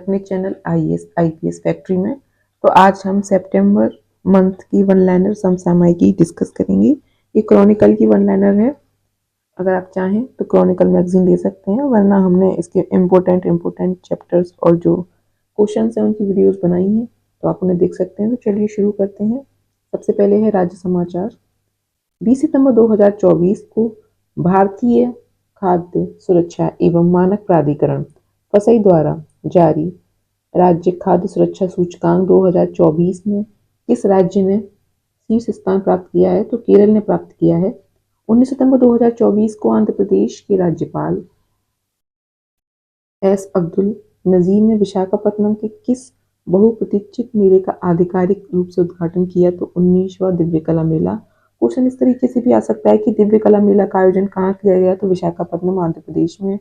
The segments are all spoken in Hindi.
अपने चैनल आईएएस आईपीएस फैक्ट्री में। तो आज हम सितंबर मंथ की वन लाइनर समसामयिकी डिस्कस करेंगे। ये क्रॉनिकल की वन लाइनर है। अगर आप चाहें तो क्रॉनिकल मैगजीन ले सकते हैं, वरना हमने इसके इम्पोर्टेंट चैप्टर्स और जो क्वेश्चंस हैं उनकी वीडियोस बनाई हैं, तो आप उन्हें देख सकते हैं। तो चलिए शुरू करते हैं। सबसे पहले है राज्य समाचार। 20 सितंबर 2024 को भारतीय खाद्य सुरक्षा एवं मानक प्राधिकरण फसई द्वारा जारी राज्य खाद्य सुरक्षा सूचकांक 2024 में किस राज्य ने शीर्ष स्थान प्राप्त किया है? तो केरल ने प्राप्त किया है। 19 सितंबर 2024 को आंध्र प्रदेश के राज्यपाल एस अब्दुल नजीर ने विशाखापत्तनम के किस बहुप्रतीक्षित मेले का आधिकारिक रूप से उद्घाटन किया? तो 19वां दिव्य कला मेला। क्वेश्चन इस तरीके से भी आ सकता है कि दिव्य कला मेला का आयोजन कहाँ किया गया? तो विशाखापत्तनम आंध्र प्रदेश में।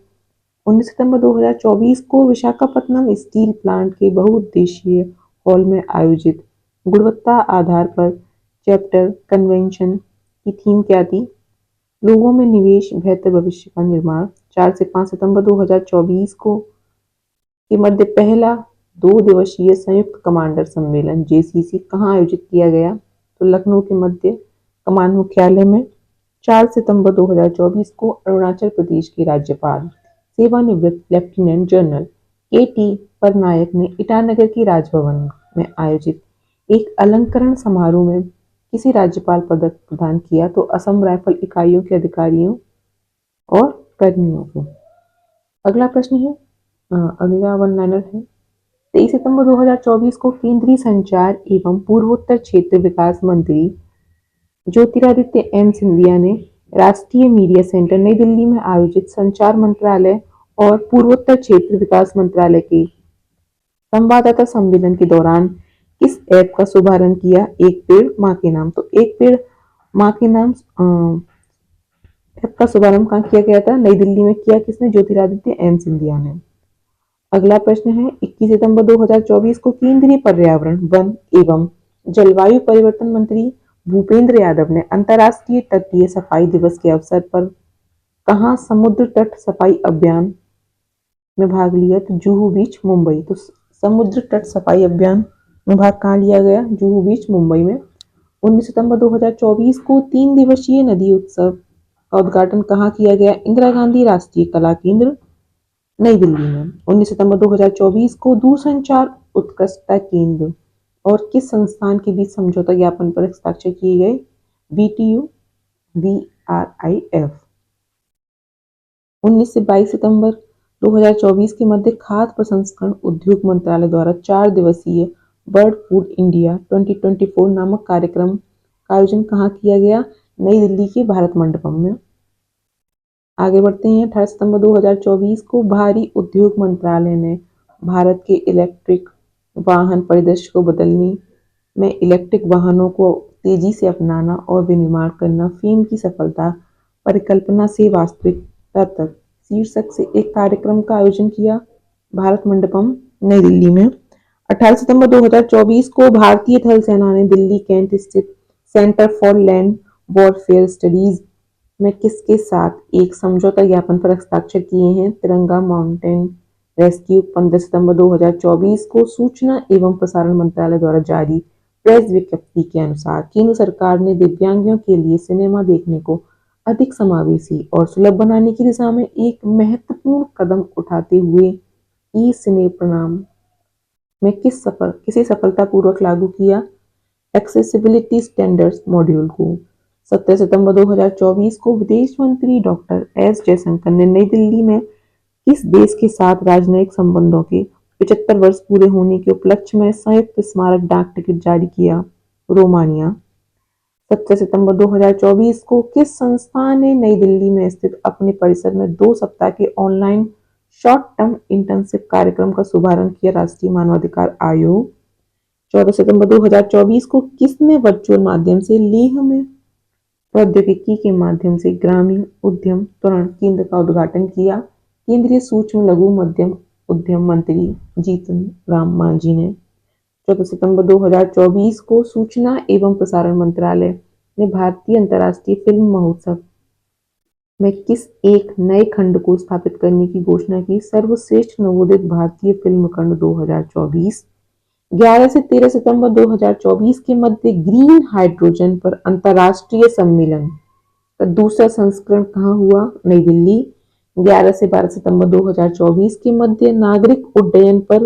19 सितंबर 2024 को विशाखापत्तनम स्टील प्लांट के बहुउद्देशीय हॉल में आयोजित गुणवत्ता आधार पर चैप्टर कन्वेंशन की थीम क्या थी? लोगों में निवेश, बेहतर भविष्य का निर्माण। 4 से 5 सितंबर 2024 को के मध्य पहला 2 दिवसीय संयुक्त कमांडर सम्मेलन जेसीसी कहाँ आयोजित किया गया? तो लखनऊ के मध्य कमान मुख्यालय में। 4 सितंबर 2024 को अरुणाचल प्रदेश के राज्यपाल सेवानिवृत्त लेफ्टिनेंट जनरल के.टी. पटनायक ने ईटानगर की राजभवन में आयोजित एक अलंकरण समारोह में किसी राज्यपाल पदक प्रदान किया? तो असम राइफल इकाइयों के अधिकारियों और कर्मियों को। अगला प्रश्न है, अगला वन लाइनर है। 23 सितंबर 2024 को केंद्रीय संचार एवं पूर्वोत्तर क्षेत्र विकास मंत्री ज्योतिरादित्य एम सिंधिया ने राष्ट्रीय मीडिया सेंटर नई दिल्ली में आयोजित संचार मंत्रालय और पूर्वोत्तर क्षेत्र विकास मंत्रालय के संवाददाता सम्मेलन के दौरान किस ऐप का शुभारंभ किया? एक पेड़ माँ के नाम। तो एक पेड़ माँ के नाम ऐप का शुभारंभ कहाँ किया गया था? नई दिल्ली में किया। किसने? ज्योतिरादित्य एम सिंधिया ने। अगला प्रश्न है, 21 सितंबर 2024 को केंद्रीय पर्यावरण, वन एवं जलवायु परिवर्तन मंत्री भूपेंद्र यादव ने अंतर्राष्ट्रीय तटीय सफाई दिवस के अवसर पर कहाँ समुद्र तट सफाई अभियान में भाग लिया? तो जुहू बीच, मुंबई। तो समुद्र तट सफाई अभियान में भाग कहाँ लिया गया? जुहू बीच, मुंबई में। 19 सितंबर 2024 को 3 दिवसीय नदी उत्सव का उद्घाटन कहाँ किया गया? इंदिरा गांधी राष्ट्रीय कला केंद्र, नई दिल्ली में। 19 सितंबर 2024 को दूरसंचार उत्कृष्टता केंद्र और किस संस्थान के बीच समझौता ज्ञापन पर हस्ताक्षर किए गए? BTU VRIF। 19 से 22 सितंबर 2024 के मध्य खाद्य प्रसंस्करण उद्योग मंत्रालय द्वारा 4 दिवसीय बर्ड फूड इंडिया 2024 नामक कार्यक्रम का आयोजन कहाँ किया गया? नई दिल्ली के भारत मंडपम में। आगे बढ़ते हैं। 18 सितंबर 2024 को भारी उद्योग मंत्रालय ने भारत के इलेक्ट्रिक वाहन परिदृश्य को बदलने में इलेक्ट्रिक वाहनों को तेजी से अपनाना और विनिर्माण करना, फेम की सफलता परिकल्पना से वास्तविकता तक शीर्षक से एक कार्यक्रम का आयोजन किया, भारत मंडपम, नई दिल्ली में। 18 सितंबर 2024 को भारतीय थल सेना ने दिल्ली कैंट स्थित centre for land warfare studies में किसके साथ एक समझौता ज्ञापन पर हस्ताक्षर किए हैं? तिरंगा माउंटेन रेस्क्यू। 15 सितंबर 2024 को सूचना एवं प्रसारण मंत्रालय द्वारा जारी प्रेस विज्ञप्ति के अनुसार केंद्र सरकार ने दिव्यांगों के लिए सिनेमा देखने को अधिक समावेशी और सुलभ बनाने की दिशा में एक महत्वपूर्ण कदम उठाते हुए ई सिने प्रणाम में किसे सफलतापूर्वक लागू किया? एक्सेसिबिलिटी स्टैंडर्ड्स मॉड्यूल को। 17 सितंबर 2024 को विदेश मंत्री डॉक्टर एस जयशंकर ने नई दिल्ली में किस देश के साथ राजनयिक संबंधों के 75 वर्ष पूरे होने के उपलक्ष्य में संयुक्त स्मारक डाक टिकट जारी किया? रोमानिया। 17 सितंबर 2024 को किस संस्थान ने नई दिल्ली में स्थित अपने परिसर में 2 सप्ताह के ऑनलाइन शॉर्ट टर्म इंटर्नशिप कार्यक्रम का शुभारंभ किया? राष्ट्रीय मानवाधिकार आयोग। 14 सितंबर 2024 को किसने वर्चुअल माध्यम से लेह में प्रौद्योगिकी के माध्यम से ग्रामीण उद्यम त्वरण केंद्र का उद्घाटन किया? केंद्रीय सूक्ष्म लघु मध्यम उद्यम मंत्री जीतन राम मांझी ने। 14 सितंबर 2024 को सूचना एवं प्रसारण मंत्रालय ने भारतीय अंतर्राष्ट्रीय फिल्म महोत्सव में किस एक नए खंड को स्थापित करने की घोषणा की? सर्वश्रेष्ठ नवोदित भारतीय फिल्म खंड 2024। 11 से 13 सितंबर 2024 के मध्य ग्रीन हाइड्रोजन पर अंतर्राष्ट्रीय सम्मेलन का दूसरा संस्करण कहाँ हुआ? नई दिल्ली। 11 से 12 सितंबर 2024 के मध्य नागरिक उड्डयन पर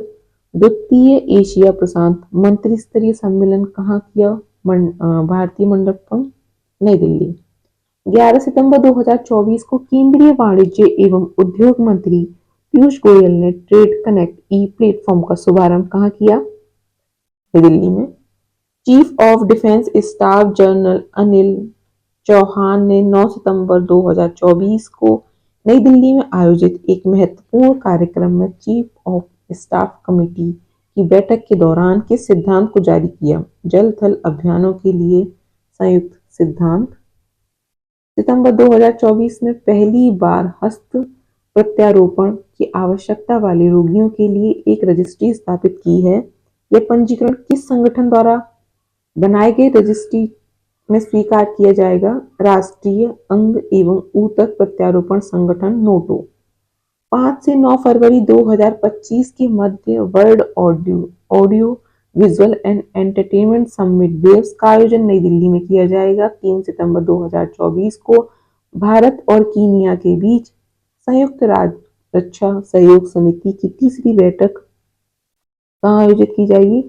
द्वितीय एशिया प्रशांत मंत्री स्तरीय सम्मेलन कहाँ किया? भारतीय मंडपम, नई दिल्ली। 11 सितंबर 2024 को केंद्रीय वाणिज्य एवं उद्योग मंत्री पीयूष गोयल ने ट्रेड कनेक्ट ई प्लेटफॉर्म का शुभारंभ कहाँ किया? नई दिल्ली में। Chief of defence staff general Anil Chauhan ने 9 सितंबर 2024 को नई दिल्ली में आयोजित एक महत्वपूर्ण कार्यक्रम में चीफ ऑफ स्टाफ कमेटी की बैठक के दौरान किस सिद्धांत को जारी किया? जल थल अभियानों के लिए संयुक्त सिद्धांत। सितंबर 2024 में पहली बार हस्त प्रत्यारोपण की आवश्यकता वाले रोगियों के लिए एक रजिस्ट्री स्थापित की है। यह पंजीकरण किस संगठन द्वारा बनाए गए रजिस्ट्री में स्वीकार किया जाएगा? राष्ट्रीय अंग एवं ऊतक प्रत्यारोपण संगठन नोटो। 5 से 9 फरवरी 2025 के मध्य world audio visual and entertainment summit waves का आयोजन नई दिल्ली में किया जाएगा। 3 सितंबर 2024 को भारत और कीनिया के बीच संयुक्त रक्षा सहयोग समिति की तीसरी बैठक कहाँ आयोजित की जाएगी?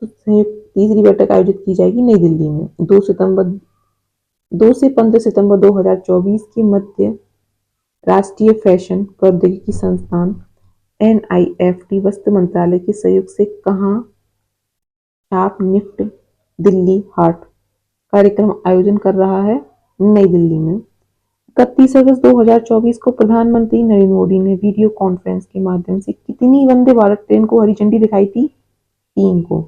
तो तीसरी बैठक आयोजित की जाएगी नई दिल्ली में। 2 से 15 सितंबर 2024 के मध्य राष्ट्रीय फैशन प्रौद्योगिकी संस्थान NIFT वस्त्र मंत्रालय के सहयोग से कहाँ छाप निफ्ट दिल्ली हाट कार्यक्रम आयोजन कर रहा है? नई दिल्ली में। 31 अगस्त 2024 को प्रधानमंत्री नरेंद्र मोदी ने वीडियो कॉन्फ्रेंस के माध्यम से कितनी वंदे भारत ट्रेन को हरी झंडी दिखाई थी? 3 को।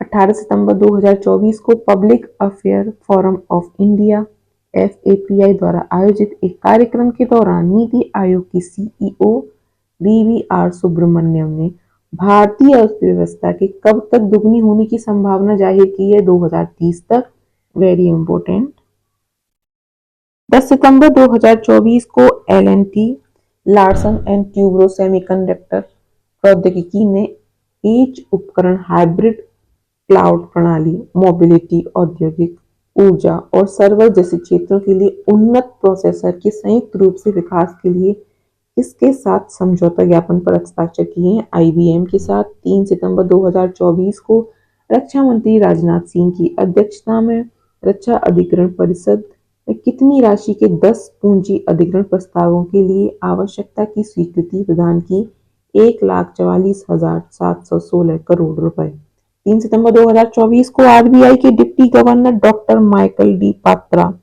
18 सितंबर 2024 को public affair forum of India FAPI द्वारा आयोजित एक कार्यक्रम के दौरान नीति आयोग की CEO BVR सुब्रमण्यम ने भारतीय अर्थव्यवस्था के कब तक दुगनी होने की संभावना जाहिर की है? 2030 तक। Very important. 10 सितंबर 2024 को L&T Larsen and Toubro semiconductor प्रौद्योगिकी ने एज उपकरण हाइब्रिड क्लाउड प्रणाली मोबिलिटी औद्योगिक ऊर्जा और सर्वर जैसे क्षेत्रों के लिए उन्नत प्रोसेसर के संयुक्त रूप से विकास के लिए इसके साथ समझौता ज्ञापन पर हस्ताक्षर किए हैं IBM के साथ। 3 सितंबर 2024 को रक्षा मंत्री राजनाथ सिंह की अध्यक्षता में रक्षा अधिग्रहण परिषद में कितनी राशि के 10 पूंजी अधिग्रहण प्रस्तावों के लिए आवश्यकता की स्वीकृति प्रदान की? 1,44,716 करोड़ रुपए। 3 सितंबर 2024 को RBI के deputy governor doctor Michael D Patra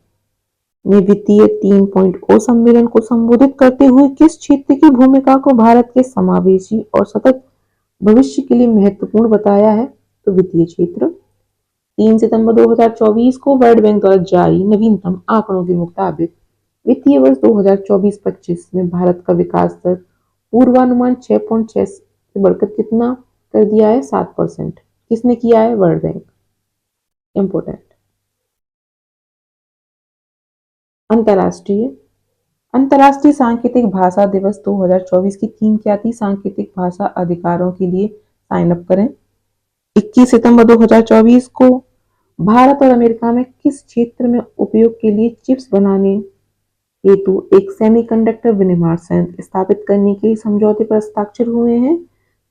ने वित्तीय 3.0 सम्मेलन को संबोधित करते हुए किस क्षेत्र की भूमिका को भारत के समावेशी और सतत भविष्य के लिए महत्वपूर्ण बताया है? तो वित्तीय क्षेत्र। 3 सितंबर 2024 को वर्ल्ड बैंक द्वारा जारी नवीनतम आंकड़ों के मुताबिक वित्तीय वर्ष 2024-25 में भारत का विकास दर पूर्वानुमान 6.6 से बढ़कर कितना कर दिया है? 7%। किसने किया है? World bank. इंपोर्टेंट। अंतर्राष्ट्रीय सांकेतिक भाषा दिवस 2024 की थीम क्या थी? सांकेतिक भाषा अधिकारों के लिए साइन अप करें। 21 सितंबर 2024 को भारत और अमेरिका में किस क्षेत्र में उपयोग के लिए चिप्स बनाने हेतु एक सेमीकंडक्टर विनिर्माण संयंत्र स्थापित करने के समझौते पर हस्ताक्षर हुए हैं?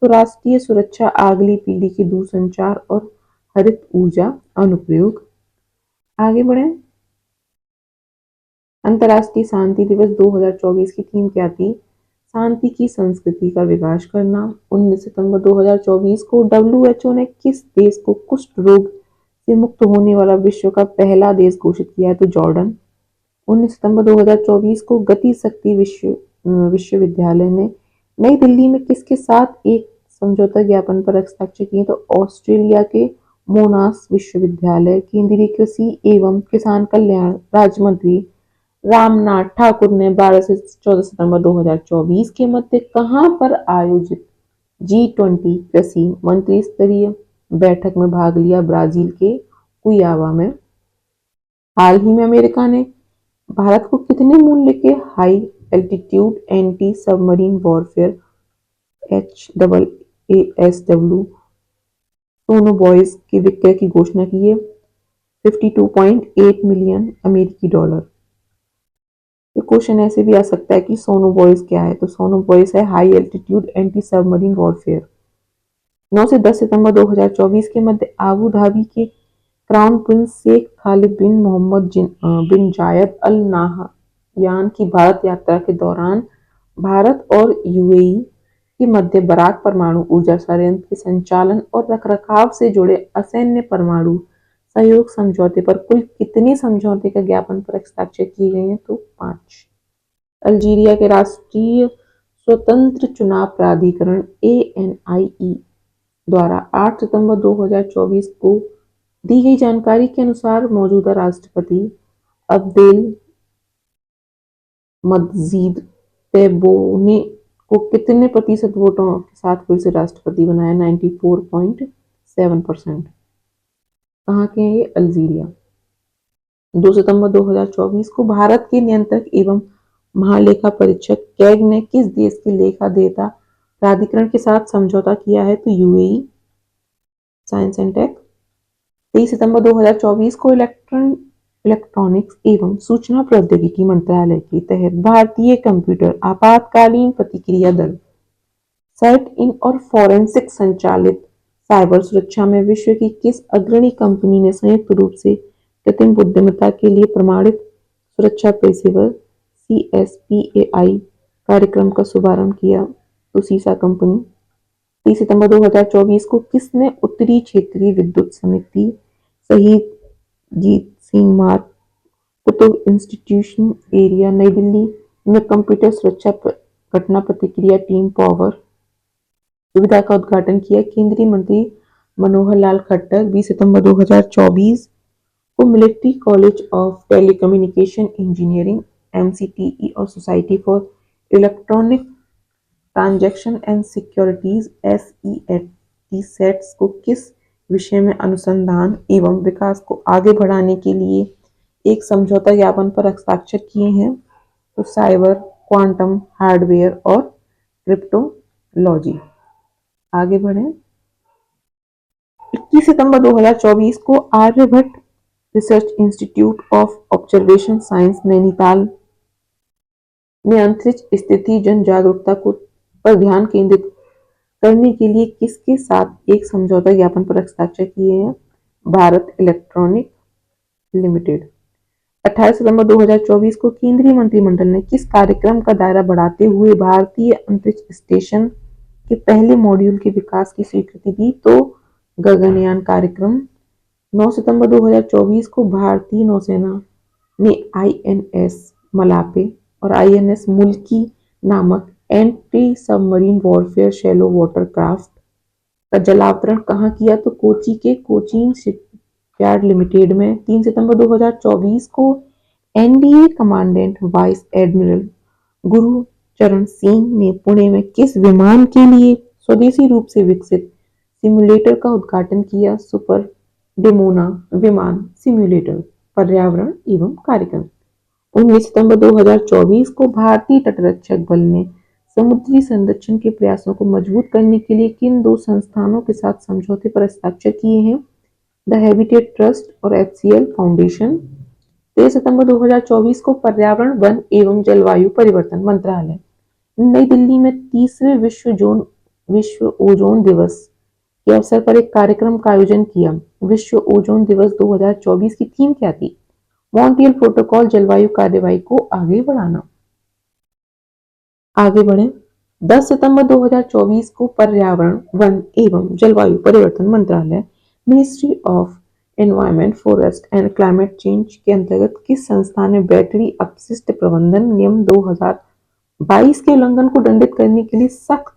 तो राष्ट्रीय सुरक्षा, अगली पीढ़ी की दूरसंचार और हरित ऊर्जा अनुप्रयोग। आगे बढ़े। अंतर्राष्ट्रीय शांति दिवस 2024 की थीम क्या थी? शांति की संस्कृति का विकास करना। 19 सितंबर 2024 को WHO ने किस देश को कुष्ठ रोग से मुक्त होने वाला विश्व का पहला देश घोषित किया है? तो जॉर्डन। 19 सितंबर 2024 को गति शक्ति विश्वविद्यालय ने नई दिल्ली में किसके साथ एक समझौता ज्ञापन पर हस्ताक्षर किए? तो ऑस्ट्रेलिया के मोनाश विश्वविद्यालय। केंद्रीय कृषि एवं किसान कल्याण राज्य मंत्री रामनाथ ठाकुर ने 12 से 14 सितंबर 2024 के मध्य कहां पर आयोजित G20 कृषि मंत्री स्तरीय बैठक में भाग लिया? ब्राजील के कुइयाबा में। हाल ही में अमेरिका ने भारत को कितने मूल्य के high altitude anti submarine warfare HAASW सोनोबॉयज के विक्रय की घोषणा की है? 52.8 मिलियन अमेरिकी डॉलर। ये क्वेश्चन ऐसे भी आ सकता है कि सोनोबॉयज क्या है, तो सोनोबॉयज है high altitude anti submarine warfare. 9 से 10 सितंबर 2024 के मध्य आबू धाबी के क्राउन प्रिंस शेख खालिद बिन मोहम्मद बिन जायद अल नाहयान की भारत यात्रा के दौरान भारत और यूएई के मध्य बराक परमाणु ऊर्जा संयंत्र के संचालन और रखरखाव से जुड़े असैन्य परमाणु सहयोग समझौते पर कुल कितने समझौते का ज्ञापन पर हस्ताक्षर किए गए हैं? तो 5। अल्जीरिया के राष्ट्रीय स्वतंत्र चुनाव प्राधिकरण ANIE द्वारा 8 सितंबर 2024 को दी गई जानकारी के अनुसार मौजूदा राष्ट्रपति अब्देल मजीद तेब्बोने को कितने प्रतिशत वोटों के साथ फिर से राष्ट्रपति बनाया? 94.7%। कहाँ के हैं ये? अल्जीरिया। 2 सितंबर 2024 को भारत के नियंत्रक एवं महालेखा परीक्षक कैग ने किस देश के लेखा देयता प्राधिकरण के साथ समझौता किया है? तो यूएई। Science and tech. 23 सितंबर 2024 को इलेक्ट्रॉनिक्स एवं सूचना प्रौद्योगिकी मंत्रालय के तहत भारतीय कंप्यूटर आपातकालीन प्रतिक्रिया दल सेट इन और फॉरेंसिक संचालित साइबर सुरक्षा में विश्व की किस अग्रणी कंपनी ने संयुक्त रूप से कृत्रिम बुद्धिमत्ता के लिए प्रमाणित सुरक्षा पेशेवर CSPAI कार्यक्रम का शुभारंभ किया? तो सीसा कंपनी। 30 सितंबर 2024 को किसने उत्तरी क्षेत्रीय विद्युत समिति शहीद जीत सिंह मार्ग कुतुब इंस्टीट्यूशन एरिया नई दिल्ली में कंप्यूटर सुरक्षा घटना प्रतिक्रिया टीम पावर सुविधा का उद्घाटन किया? केंद्रीय मंत्री मनोहर लाल खट्टर 20 सितंबर 2024 को military college of telecommunication engineering MCTE और society for electronic transaction and securities SETs को किस विषय में अनुसंधान एवं विकास को आगे बढ़ाने के लिए एक समझौता ज्ञापन पर हस्ताक्षर किए हैं? तो साइबर, क्वांटम, हार्डवेयर और क्रिप्टोलॉजी। आगे बढ़े। 21 सितंबर 2024 को Aryabhatta research institute of observation science Nainital ने अंतरिक्ष स्थिति जन जागरूकता को पर ध्यान केंद्रित करने के लिए किसके साथ एक समझौता ज्ञापन पर हस्ताक्षर किए हैं? Bharat electronic limited. 28 सितंबर 2024 को केंद्रीय मंत्रिमंडल ने किस कार्यक्रम का दायरा बढ़ाते हुए भारतीय अंतरिक्ष स्टेशन के पहले मॉड्यूल के विकास की स्वीकृति दी? तो गगनयान कार्यक्रम। 9 सितंबर 2024 को भारतीय नौसेना ने INS मलापे और INS मुल्की नामक anti submarine warfare shallow water craft का जलावतरण कहाँ किया? तो कोची के कोचीन शिपयार्ड लिमिटेड में। 3 सितंबर 2024 को NDA commandant vice admiral Gurucharan Singh ने पुणे में किस विमान के लिए स्वदेशी रूप से विकसित सिम्युलेटर का उद्घाटन किया? सुपर डेमोना विमान सिम्युलेटर। पर्यावरण एवं कार्यक्रम। 19 सितंबर 2024 को भारतीय तटरक्षक बल ने समुद्री संरक्षण के प्रयासों को मजबूत करने के लिए किन दो संस्थानों के साथ समझौते पर हस्ताक्षर किए हैं? द हैबिटेट ट्रस्ट और HCL फाउंडेशन। 23 सितंबर 2024 को पर्यावरण, वन एवं जलवायु परिवर्तन मंत्रालय नई दिल्ली में तीसरे विश्व ओजोन दिवस के अवसर पर एक कार्यक्रम का आयोजन किया। विश्व ओजोन दिवस 2024 की थीम क्या थी? मॉन्ट्रियल प्रोटोकॉल, जलवायु कार्यवाही को आगे बढ़ाना। आगे बढ़े। 10 सितंबर 2024 को पर्यावरण, वन एवं जलवायु परिवर्तन मंत्रालय ministry of environment, forest and climate change के अंतर्गत किस संस्था ने बैटरी अपशिष्ट प्रबंधन नियम 2022 के उल्लंघन को दंडित करने के लिए सख्त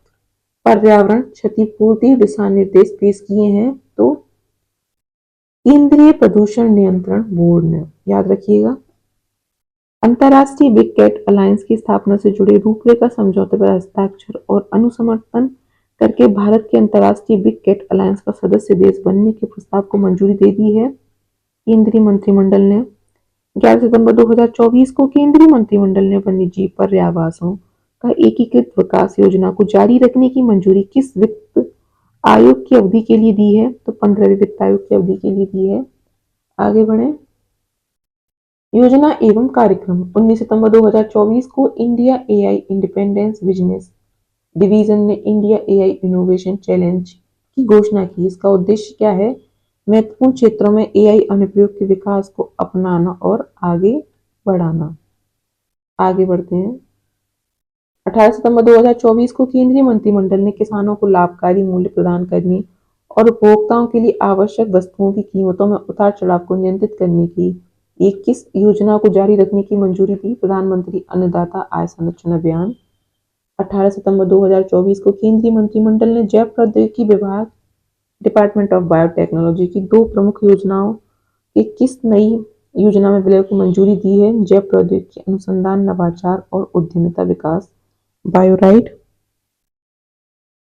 पर्यावरण क्षतिपूर्ति दिशा निर्देश पेश किए हैं? तो केंद्रीय प्रदूषण नियंत्रण बोर्ड ने। याद रखिएगा। अंतर्राष्ट्रीय बिग कैट अलायंस की स्थापना से जुड़े रूपरेखा समझौते पर हस्ताक्षर और अनुसमर्थन करके भारत के अंतर्राष्ट्रीय बिग कैट अलायंस का सदस्य देश बनने के प्रस्ताव को मंजूरी दे दी है केंद्रीय मंत्रिमंडल ने। 11 सितंबर 2024 को केंद्रीय मंत्रिमंडल ने वन्यजीव पर्यावासों का एकीकृत विकास योजना को जारी रखने की मंजूरी किस वित्त आयोग की अवधि के लिए दी है? तो 15वें वित्त आयोग की अवधि के लिए दी है। आगे बढ़े। योजना एवं कार्यक्रम 19 सितंबर 2024 को India AI independence business division ने इंडिया एआई इनोवेशन चैलेंज की घोषणा की। इसका उद्देश्य क्या है? महत्वपूर्ण क्षेत्रों में एआई अनुप्रयोग के विकास को अपनाना और आगे बढ़ाना। आगे बढ़ते हैं। 18 सितंबर 2024 को केंद्रीय मंत्रिमंडल ने किसानों को लाभकारी मूल्य प्रदान करने और उपभोक्ताओं के लिए आवश्यक वस्तुओं की कीमतों में उतार चढ़ाव को नियंत्रित करने की एक किस योजना को जारी रखने की मंजूरी दी? प्रधानमंत्री अन्नदाता आय संरक्षण अभियान। 18 सितंबर 2024 को केंद्रीय मंत्रिमंडल ने जैव प्रौद्योगिकी विभाग डिपार्टमेंट ऑफ बायोटेक्नोलॉजी की दो प्रमुख योजनाओं की किस नई योजना में विलय को मंजूरी दी है? जैव प्रौद्योगिकी अनुसंधान नवाचार और उद्यमिता विकास बायोराइट।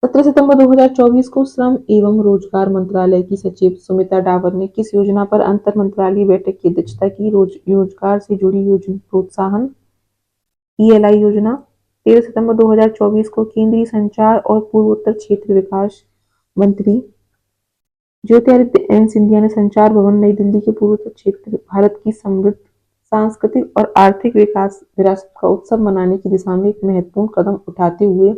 17 सितंबर 2024 को श्रम एवं रोजगार मंत्रालय की सचिव सुमिता डावर ने किस योजना पर अंतर मंत्रालय बैठक की अध्यक्षता की? रोजगार से जुड़ी योजना प्रोत्साहन ईएलआई योजना। 13 सितंबर 2024 को केंद्रीय संचार और पूर्वोत्तर क्षेत्र विकास मंत्री ज्योतिरादित्य एन सिंधिया ने संचार भवन नई दिल्ली के पूर्वोत्तर क्षेत्र भारत की समृद्ध सांस्कृतिक और आर्थिक विकास विरासत का उत्सव मनाने की दिशा में एक महत्वपूर्ण कदम उठाते हुए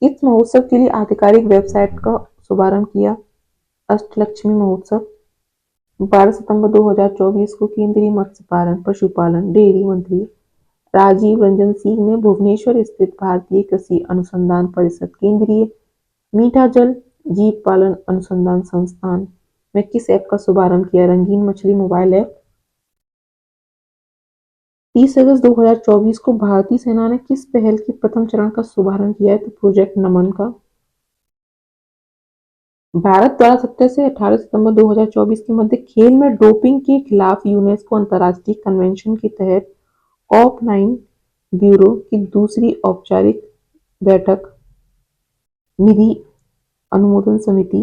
इस महोत्सव के लिए आधिकारिक वेबसाइट का शुभारंभ किया। अष्टलक्ष्मी महोत्सव। 12 सितंबर 2024 को केंद्रीय मत्स्य पालन पशुपालन डेयरी मंत्री राजीव रंजन सिंह ने भुवनेश्वर स्थित भारतीय कृषि अनुसंधान परिषद केंद्रीय मीठा जल जीव पालन अनुसंधान संस्थान में किस ऐप का शुभारंभ किया? रंगीन मछली मोबाइल ऐप। 30 अगस्त 2024 को भारतीय सेना ने किस पहल के प्रथम चरण का शुभारंभ किया है? तो प्रोजेक्ट नमन का। भारत द्वारा 17 से 18 सितंबर 2024 के मध्य खेल में डोपिंग के खिलाफ यूनेस्को अंतर्राष्ट्रीय कन्वेंशन के तहत COP9 ब्यूरो की दूसरी औपचारिक बैठक निधि अनुमोदन समिति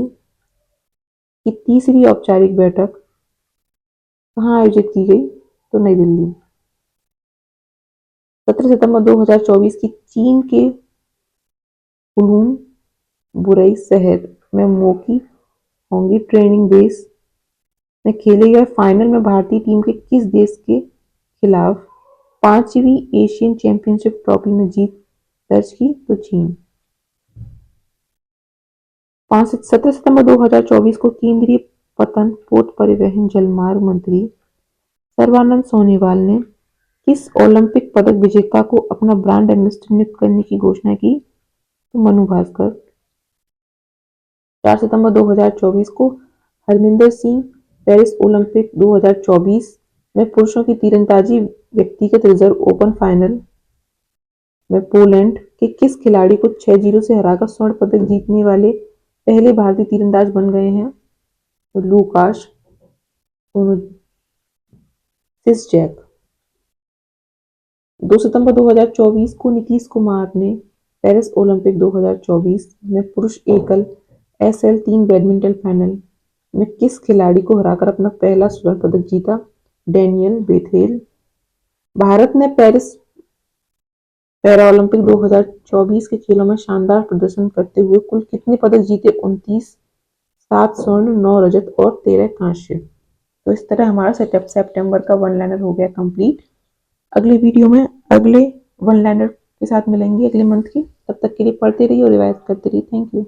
की तीसरी औपचारिक बैठक कहाँ आयोजित की गई? तो नई दिल्ली। 17 सितंबर 2024 की चीन के उलून बुरई शहर में मोकी होंगी ट्रेनिंग बेस में खेले गए फाइनल में भारतीय टीम के किस देश के खिलाफ 5वीं एशियन चैंपियनशिप ट्रॉफी में जीत दर्ज की? तो चीन। 17 सितंबर 2024 को केंद्रीय पतन पोत परिवहन जलमार्ग मंत्री सर्बानंद सोनोवाल ने किस ओलंपिक पदक विजेता को अपना ब्रांड एम्बेसडर नियुक्त करने की घोषणा की? तो मनु भास्कर। 4 सितंबर 2024 को हरमिंदर सिंह पेरिस ओलंपिक 2024 में पुरुषों की तीरंदाजी व्यक्तिगत रिजर्व ओपन फाइनल में पोलैंड के किस खिलाड़ी को 6-0 से हराकर स्वर्ण पदक जीतने वाले पहले भारतीय तीरंदाज बन गए हैं? तो लूकास सिसजैक। 2 सितंबर 2024 को नीतीश कुमार ने पेरिस ओलंपिक 2024 में पुरुष एकल SL3 बैडमिंटन फाइनल में किस खिलाड़ी को हराकर अपना पहला स्वर्ण पदक जीता? Daniel Bethel. भारत ने पेरिस पैरालंपिक 2024 के खेलों में शानदार प्रदर्शन करते हुए कुल कितने पदक जीते? 29, 7 स्वर्ण, 9 रजत और 13 कांस्य। तो इस तरह हमारा सितंबर का वन लाइनर हो गया कंप्लीट। अगले वीडियो में अगले वन लाइनर के साथ मिलेंगे अगले मंथ के। तब तक के लिए पढ़ते रहिए और रिवाइज करते रहिए। Thank you.